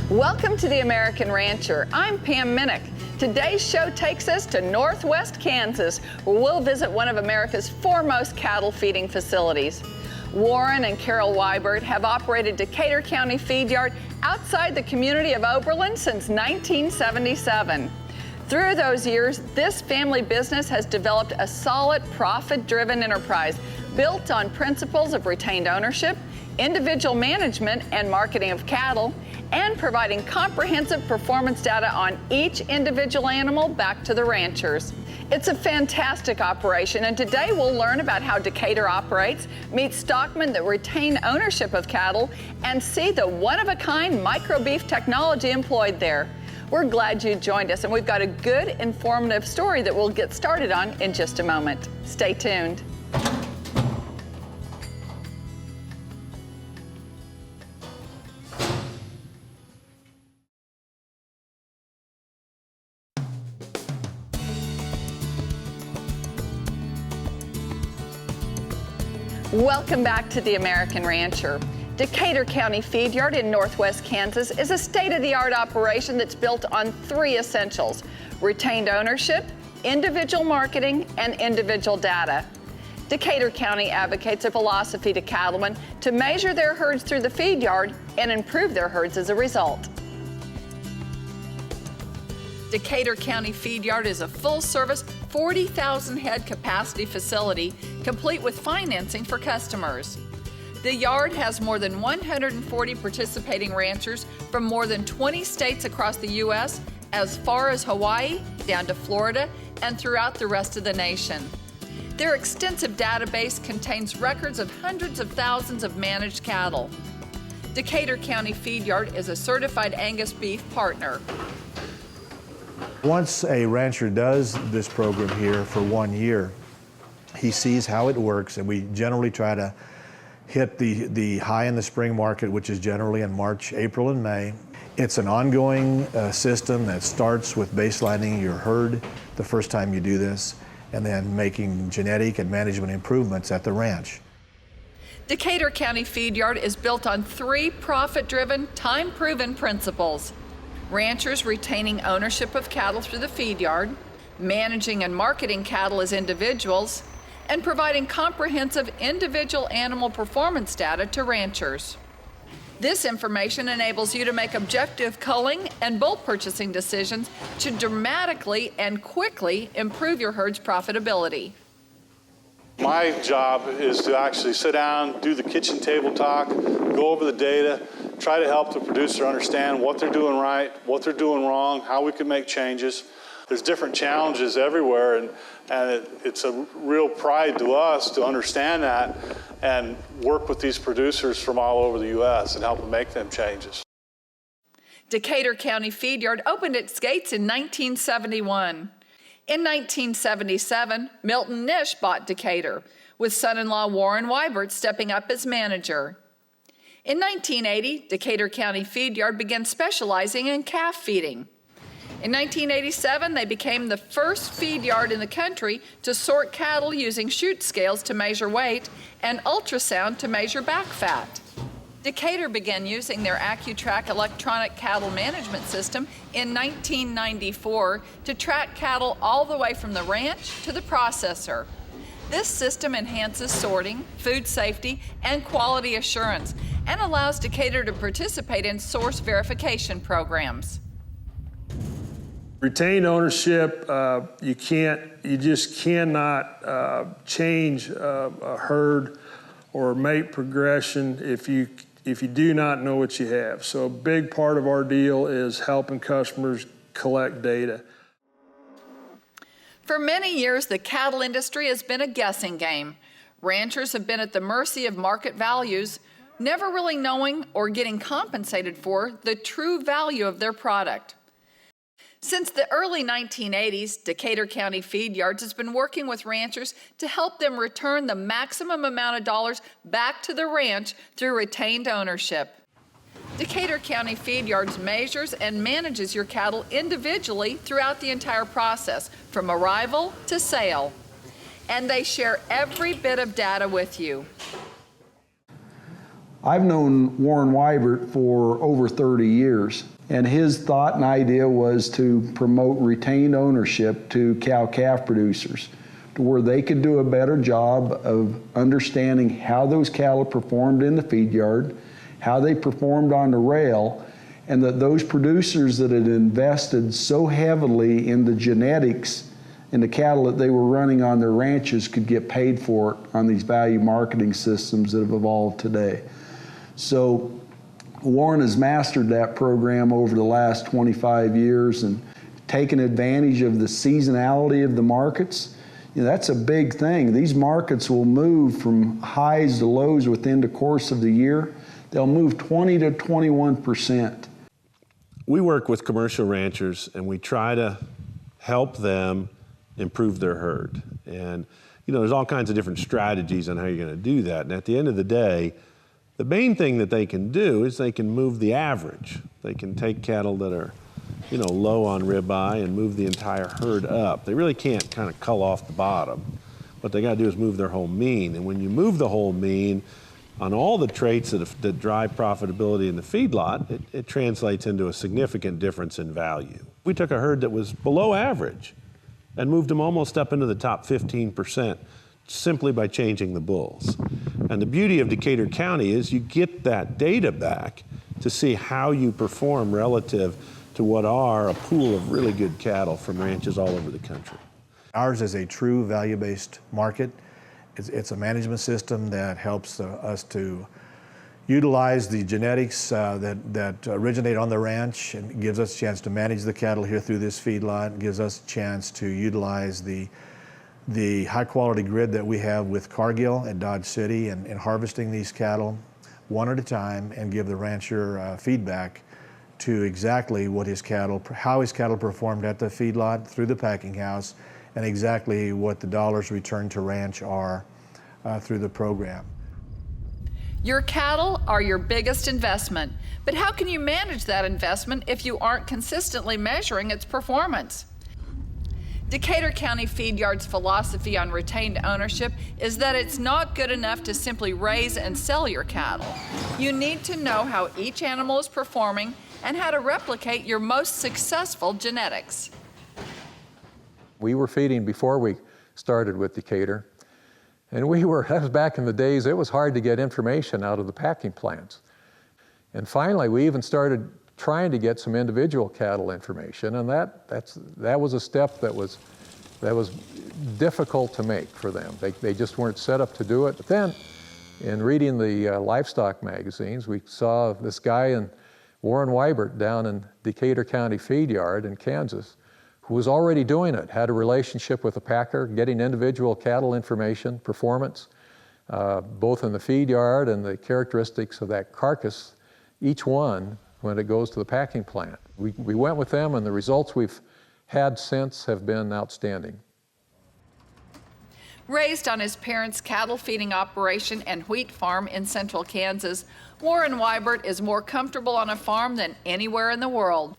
Welcome to The American Rancher. I'm Pam Minnick. Today's show takes us to Northwest Kansas, where we'll visit one of America's foremost cattle feeding facilities. Warren and Carol Weibert have operated Decatur County Feed Yard outside the community of Oberlin since 1977. Through those years, this family business has developed a solid, profit-driven enterprise built on principles of retained ownership, individual management and marketing of cattle, and providing comprehensive performance data on each individual animal back to the ranchers. It's a fantastic operation, and today we'll learn about how Decatur operates, meet stockmen that retain ownership of cattle, and see the one-of-a-kind micro-beef technology employed there. We're glad you joined us, and we've got a good, informative story that we'll get started on in just a moment. Stay tuned. Welcome back to The American Rancher. Decatur County Feed Yard in Northwest Kansas is a state-of-the-art operation that's built on three essentials: retained ownership, individual marketing, and individual data. Decatur County advocates a philosophy to cattlemen to measure their herds through the feed yard and improve their herds as a result. Decatur County Feed Yard is a full-service, 40,000 head capacity facility, complete with financing for customers. The yard has more than 140 participating ranchers from more than 20 states across the U.S., as far as Hawaii, down to Florida, and throughout the rest of the nation. Their extensive database contains records of hundreds of thousands of managed cattle. Decatur County Feed Yard is a certified Angus beef partner. Once a rancher does this program here for 1 year, he sees how it works, and we generally try to hit the high in the spring market, which is generally in March, April, and May. It's an ongoing system that starts with baselining your herd the first time you do this, and then making genetic and management improvements at the ranch. Decatur County Feed Yard is built on three profit-driven, time-proven principles: ranchers retaining ownership of cattle through the feed yard, managing and marketing cattle as individuals, and providing comprehensive individual animal performance data to ranchers. This information enables you to make objective culling and bulk purchasing decisions to dramatically and quickly improve your herd's profitability. My job is to actually sit down, do the kitchen table talk, go over the data, try to help the producer understand what they're doing right, what they're doing wrong, how we can make changes. There's different challenges everywhere, and it's a real pride to us to understand that and work with these producers from all over the U.S. and help them make them changes. Decatur County Feed Yard opened its gates in 1971. In 1977, Milton Nish bought Decatur, with son-in-law Warren Weibert stepping up as manager. In 1980, Decatur County Feed Yard began specializing in calf feeding. In 1987, they became the first feed yard in the country to sort cattle using chute scales to measure weight and ultrasound to measure back fat. Decatur began using their AccuTrack electronic cattle management system in 1994 to track cattle all the way from the ranch to the processor. This system enhances sorting, food safety, and quality assurance, and allows Decatur to participate in source verification programs. Retained ownership, you just cannot change a herd or mate progression if you do not know what you have. So a big part of our deal is helping customers collect data. For many years, the cattle industry has been a guessing game. Ranchers have been at the mercy of market values, never really knowing or getting compensated for the true value of their product. Since the early 1980s, Decatur County Feed Yards has been working with ranchers to help them return the maximum amount of dollars back to the ranch through retained ownership. Decatur County Feed Yards measures and manages your cattle individually throughout the entire process, from arrival to sale. And they share every bit of data with you. I've known Warren Wybert for over 30 years, and his thought and idea was to promote retained ownership to cow-calf producers, to where they could do a better job of understanding how those cattle performed in the feed yard, how they performed on the rail, and that those producers that had invested so heavily in the genetics in the cattle that they were running on their ranches could get paid for it on these value marketing systems that have evolved today. So Warren has mastered that program over the last 25 years and taken advantage of the seasonality of the markets. You know, that's a big thing. These markets will move from highs to lows within the course of the year. They'll move 20 to 21%. We work with commercial ranchers and we try to help them improve their herd. And you know, there's all kinds of different strategies on how you're going to do that. And at the end of the day, the main thing that they can do is they can move the average. They can take cattle that are, you know, low on ribeye and move the entire herd up. They really can't kind of cull off the bottom. What they got to do is move their whole mean. And when you move the whole mean on all the traits that drive profitability in the feedlot, it translates into a significant difference in value. We took a herd that was below average and moved them almost up into the top 15% simply by changing the bulls. And the beauty of Decatur County is you get that data back to see how you perform relative to what are a pool of really good cattle from ranches all over the country. Ours is a true value-based market. It's a management system that helps us to utilize the genetics that originate on the ranch and gives us a chance to manage the cattle here through this feedlot, gives us a chance to utilize the high-quality grid that we have with Cargill at Dodge City and harvesting these cattle one at a time and give the rancher feedback to exactly what how his cattle performed at the feedlot through the packing house and exactly what the dollars returned to ranch are through the program. Your cattle are your biggest investment, but how can you manage that investment if you aren't consistently measuring its performance? Decatur County Feed Yard's philosophy on retained ownership is that it's not good enough to simply raise and sell your cattle. You need to know how each animal is performing and how to replicate your most successful genetics. We were feeding before we started with Decatur, and that was back in the days, it was hard to get information out of the packing plants. And finally, we even started trying to get some individual cattle information, and that was a step that was difficult to make for them. They just weren't set up to do it. But then, in reading the livestock magazines, we saw this guy Warren Wybert down in Decatur County Feed Yard in Kansas, who was already doing it, had a relationship with a packer, getting individual cattle information, performance, both in the feed yard and the characteristics of that carcass, each one when it goes to the packing plant. We went with them, and the results we've had since have been outstanding. Raised on his parents' cattle feeding operation and wheat farm in central Kansas, Warren Wybert is more comfortable on a farm than anywhere in the world.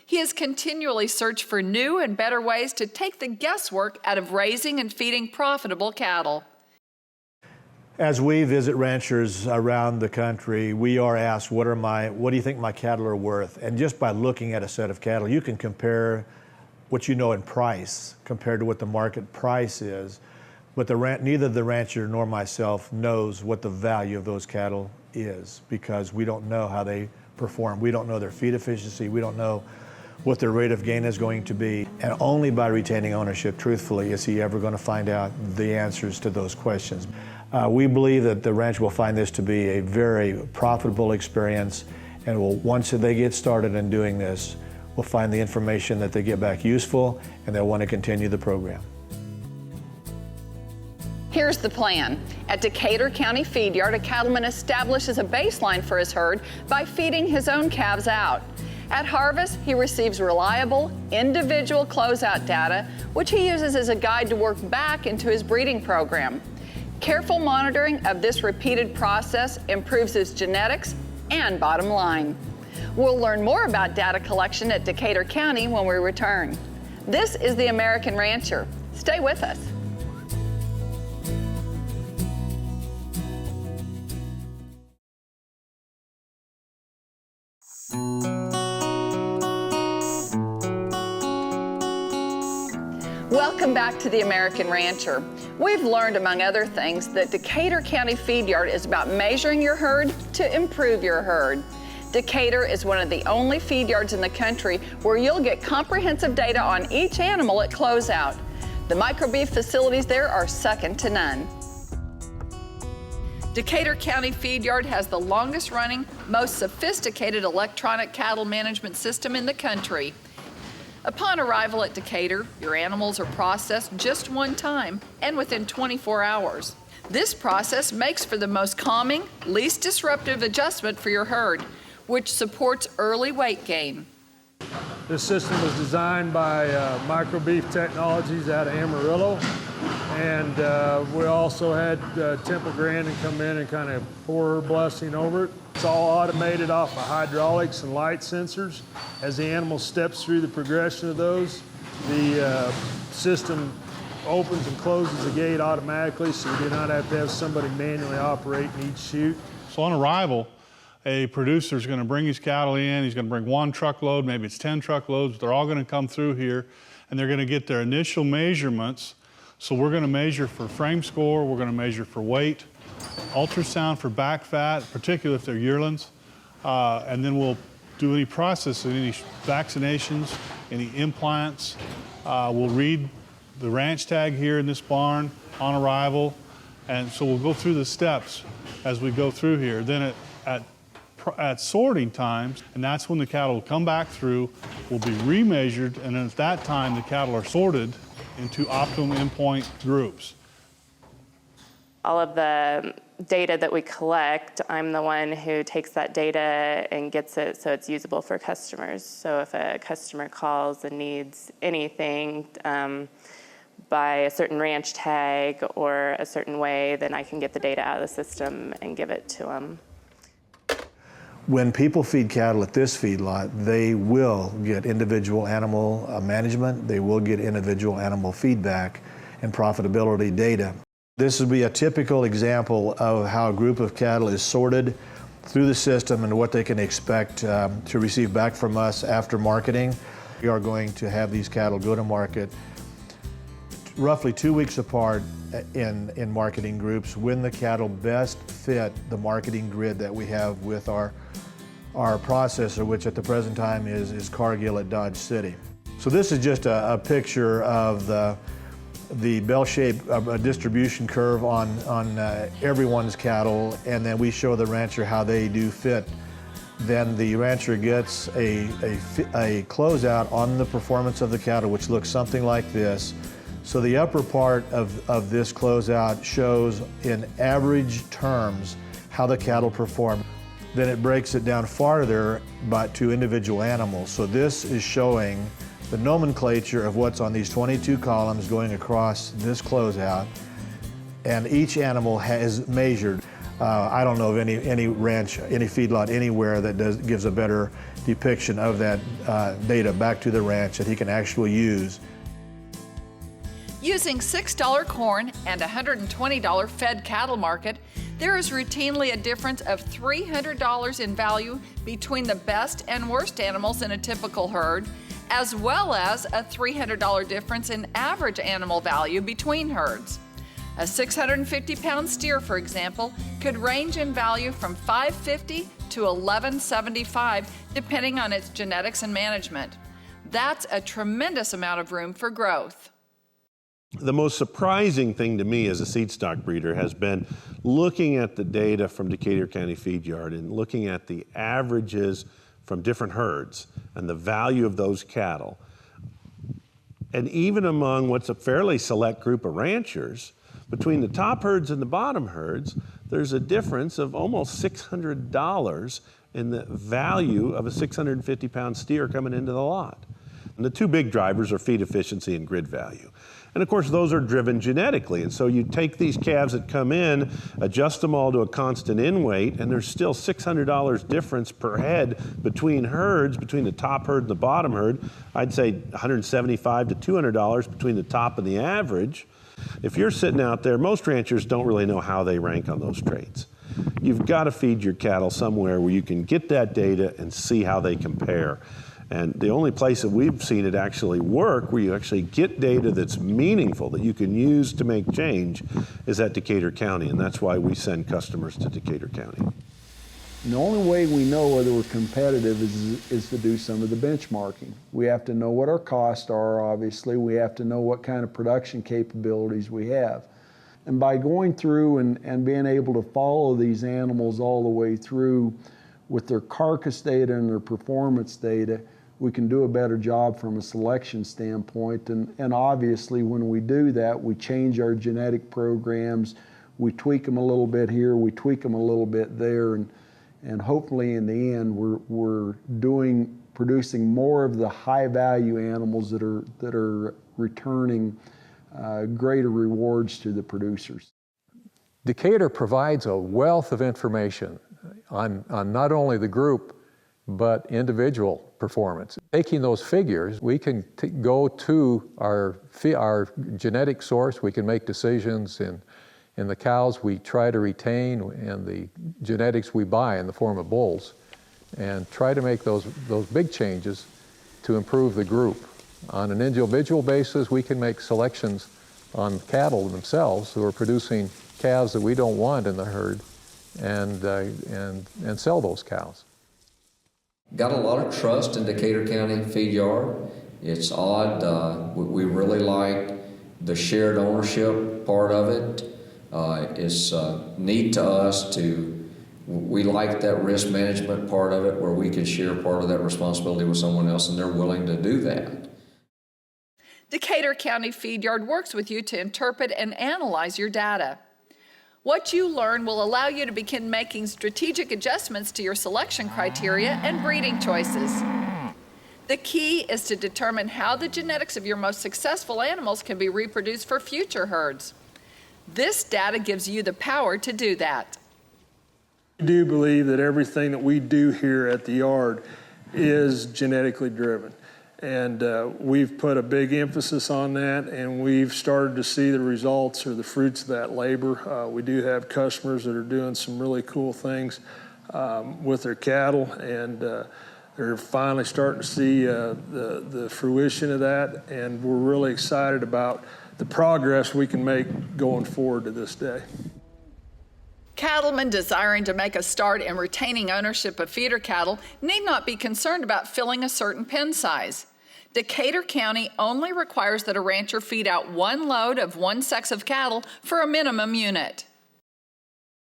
He has continually searched for new and better ways to take the guesswork out of raising and feeding profitable cattle. As we visit ranchers around the country, we are asked, what do you think my cattle are worth? And just by looking at a set of cattle, you can compare what you know in price compared to what the market price is. But neither the rancher nor myself knows what the value of those cattle is, because we don't know how they perform. We don't know their feed efficiency. We don't know what their rate of gain is going to be. And only by retaining ownership, truthfully, is he ever going to find out the answers to those questions. We believe that the ranch will find this to be a very profitable experience, and once they get started in doing this, will find the information that they get back useful, and they'll want to continue the program. Here's the plan. At Decatur County Feed Yard, a cattleman establishes a baseline for his herd by feeding his own calves out. At harvest, he receives reliable, individual closeout data, which he uses as a guide to work back into his breeding program. Careful monitoring of this repeated process improves his genetics and bottom line. We'll learn more about data collection at Decatur County when we return. This is The American Rancher. Stay with us. Welcome back to the American Rancher. We've learned, among other things, that Decatur County Feed Yard is about measuring your herd to improve your herd. Decatur is one of the only feed yards in the country where you'll get comprehensive data on each animal at closeout. The microbeef facilities there are second to none. Decatur County Feed Yard has the longest running, most sophisticated electronic cattle management system in the country. Upon arrival at Decatur, your animals are processed just one time and within 24 hours. This process makes for the most calming, least disruptive adjustment for your herd, which supports early weight gain. This system was designed by Microbeef Technologies out of Amarillo. And we also had Temple Grandin come in and kind of pour her blessing over it. It's all automated off of hydraulics and light sensors. As the animal steps through the progression of those, the system opens and closes the gate automatically, so you do not have to have somebody manually operating each chute. So on arrival, a producer is going to bring his cattle in. He's going to bring 1 truckload, maybe it's 10 truckloads. They're all going to come through here, and they're going to get their initial measurements. So we're going to measure for frame score, we're going to measure for weight, ultrasound for back fat, particularly if they're yearlings, and then we'll do any processing, any vaccinations, any implants. We'll read the ranch tag here in this barn on arrival, and so we'll go through the steps as we go through here. Then at sorting times, and that's when the cattle will come back through, will be remeasured, and then at that time the cattle are sorted into optimum endpoint groups. All of the data that we collect, I'm the one who takes that data and gets it so it's usable for customers. So if a customer calls and needs anything by a certain ranch tag or a certain way, then I can get the data out of the system and give it to them. When people feed cattle at this feedlot, they will get individual animal management, they will get individual animal feedback and profitability data. This would be a typical example of how a group of cattle is sorted through the system and what they can expect to receive back from us after marketing. We are going to have these cattle go to market roughly 2 weeks apart in marketing groups when the cattle best fit the marketing grid that we have with our processor, which at the present time is Cargill at Dodge City. So this is just a picture of the bell-shaped distribution curve on everyone's cattle, and then we show the rancher how they do fit. Then the rancher gets a closeout on the performance of the cattle, which looks something like this. So the upper part of this closeout shows in average terms how the cattle perform. Then it breaks it down farther but to individual animals. So this is showing the nomenclature of what's on these 22 columns going across this closeout, and each animal is measured. I don't know of any ranch, any feedlot anywhere that gives a better depiction of that data back to the ranch that he can actually use. Using $6 corn and $120 fed cattle market, there is routinely a difference of $300 in value between the best and worst animals in a typical herd, as well as a $300 difference in average animal value between herds. A 650-pound steer, for example, could range in value from $550 to $1175, depending on its genetics and management. That's a tremendous amount of room for growth. The most surprising thing to me as a seed stock breeder has been looking at the data from Decatur County Feed Yard and looking at the averages from different herds and the value of those cattle. And even among what's a fairly select group of ranchers, between the top herds and the bottom herds, there's a difference of almost $600 in the value of a 650-pound steer coming into the lot. And the two big drivers are feed efficiency and grid value. And of course, those are driven genetically. And so you take these calves that come in, adjust them all to a constant in weight, and there's still $600 difference per head between herds, between the top herd and the bottom herd. I'd say $175 to $200 between the top and the average. If you're sitting out there, most ranchers don't really know how they rank on those traits. You've got to feed your cattle somewhere where you can get that data and see how they compare. And the only place that we've seen it actually work, where you actually get data that's meaningful, that you can use to make change, is at Decatur County. And that's why we send customers to Decatur County. And the only way we know whether we're competitive is to do some of the benchmarking. We have to know what our costs are, obviously. We have to know what kind of production capabilities we have. And by going through and being able to follow these animals all the way through with their carcass data and their performance data, we can do a better job from a selection standpoint. And obviously when we do that, we change our genetic programs, we tweak them a little bit here, we tweak them a little bit there, and hopefully in the end we're producing more of the high value animals that are returning greater rewards to the producers. Decatur provides a wealth of information on not only the group, but individual performance. Taking those figures, we can go to our genetic source. We can make decisions in the cows we try to retain and the genetics we buy in the form of bulls, and try to make those big changes to improve the group. On an individual basis, we can make selections on cattle themselves who are producing calves that we don't want in the herd, and sell those cows. Got a lot of trust in Decatur County Feed Yard. It's odd. We really like the shared ownership part of it. It's neat to us we like that risk management part of it, where we can share part of that responsibility with someone else, and they're willing to do that. Decatur County Feed Yard works with you to interpret and analyze your data. What you learn will allow you to begin making strategic adjustments to your selection criteria and breeding choices. The key is to determine how the genetics of your most successful animals can be reproduced for future herds. This data gives you the power to do that. We do believe that everything that we do here at the yard is genetically driven. And we've put a big emphasis on that, and we've started to see the results or the fruits of that labor. We do have customers that are doing some really cool things with their cattle, and they're finally starting to see the fruition of that, and we're really excited about the progress we can make going forward to this day. Cattlemen desiring to make a start in retaining ownership of feeder cattle need not be concerned about filling a certain pen size. Decatur County only requires that a rancher feed out one load of one sex of cattle for a minimum unit.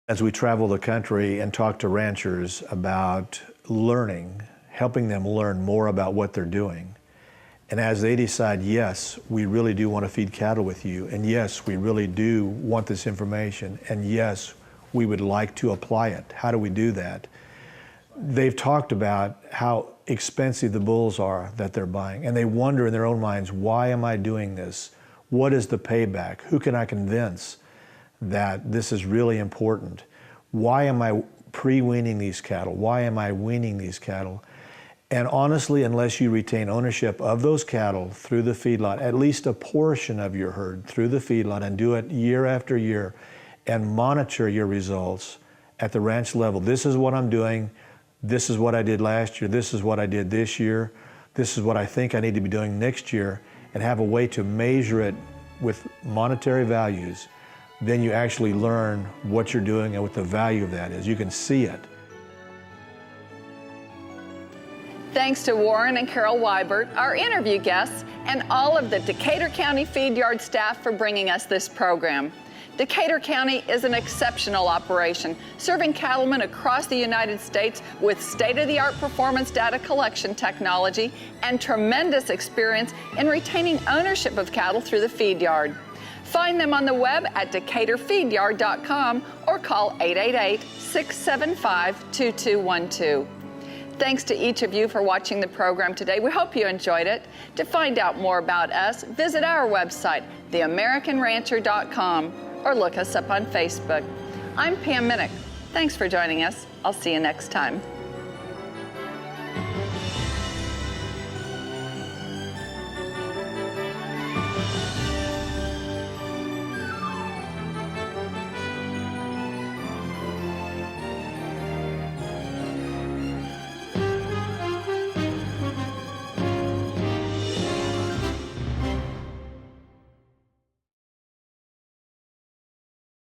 As we travel the country and talk to ranchers about learning, helping them learn more about what they're doing, and as they decide, yes, we really do want to feed cattle with you, and yes, we really do want this information, and yes, we would like to apply it. How do we do that? They've talked about how expensive the bulls are that they're buying, and they wonder in their own minds, why am I doing this? What is the payback? Who can I convince that this is really important? Why am I pre-weaning these cattle? Why am I weaning these cattle? And honestly, unless you retain ownership of those cattle through the feedlot, at least a portion of your herd through the feedlot, and do it year after year, and monitor your results at the ranch level. This is what I'm doing. This is what I did last year. This is what I did this year. This is what I think I need to be doing next year, and have a way to measure it with monetary values. Then you actually learn what you're doing and what the value of that is. You can see it. Thanks to Warren and Carol Weibert, our interview guests, and all of the Decatur County Feed Yard staff for bringing us this program. Decatur County is an exceptional operation, serving cattlemen across the United States with state-of-the-art performance data collection technology and tremendous experience in retaining ownership of cattle through the feed yard. Find them on the web at decaturfeedyard.com or call 888-675-2212. Thanks to each of you for watching the program today. We hope you enjoyed it. To find out more about us, visit our website, theamericanrancher.com, or look us up on Facebook. I'm Pam Minnick. Thanks for joining us. I'll see you next time.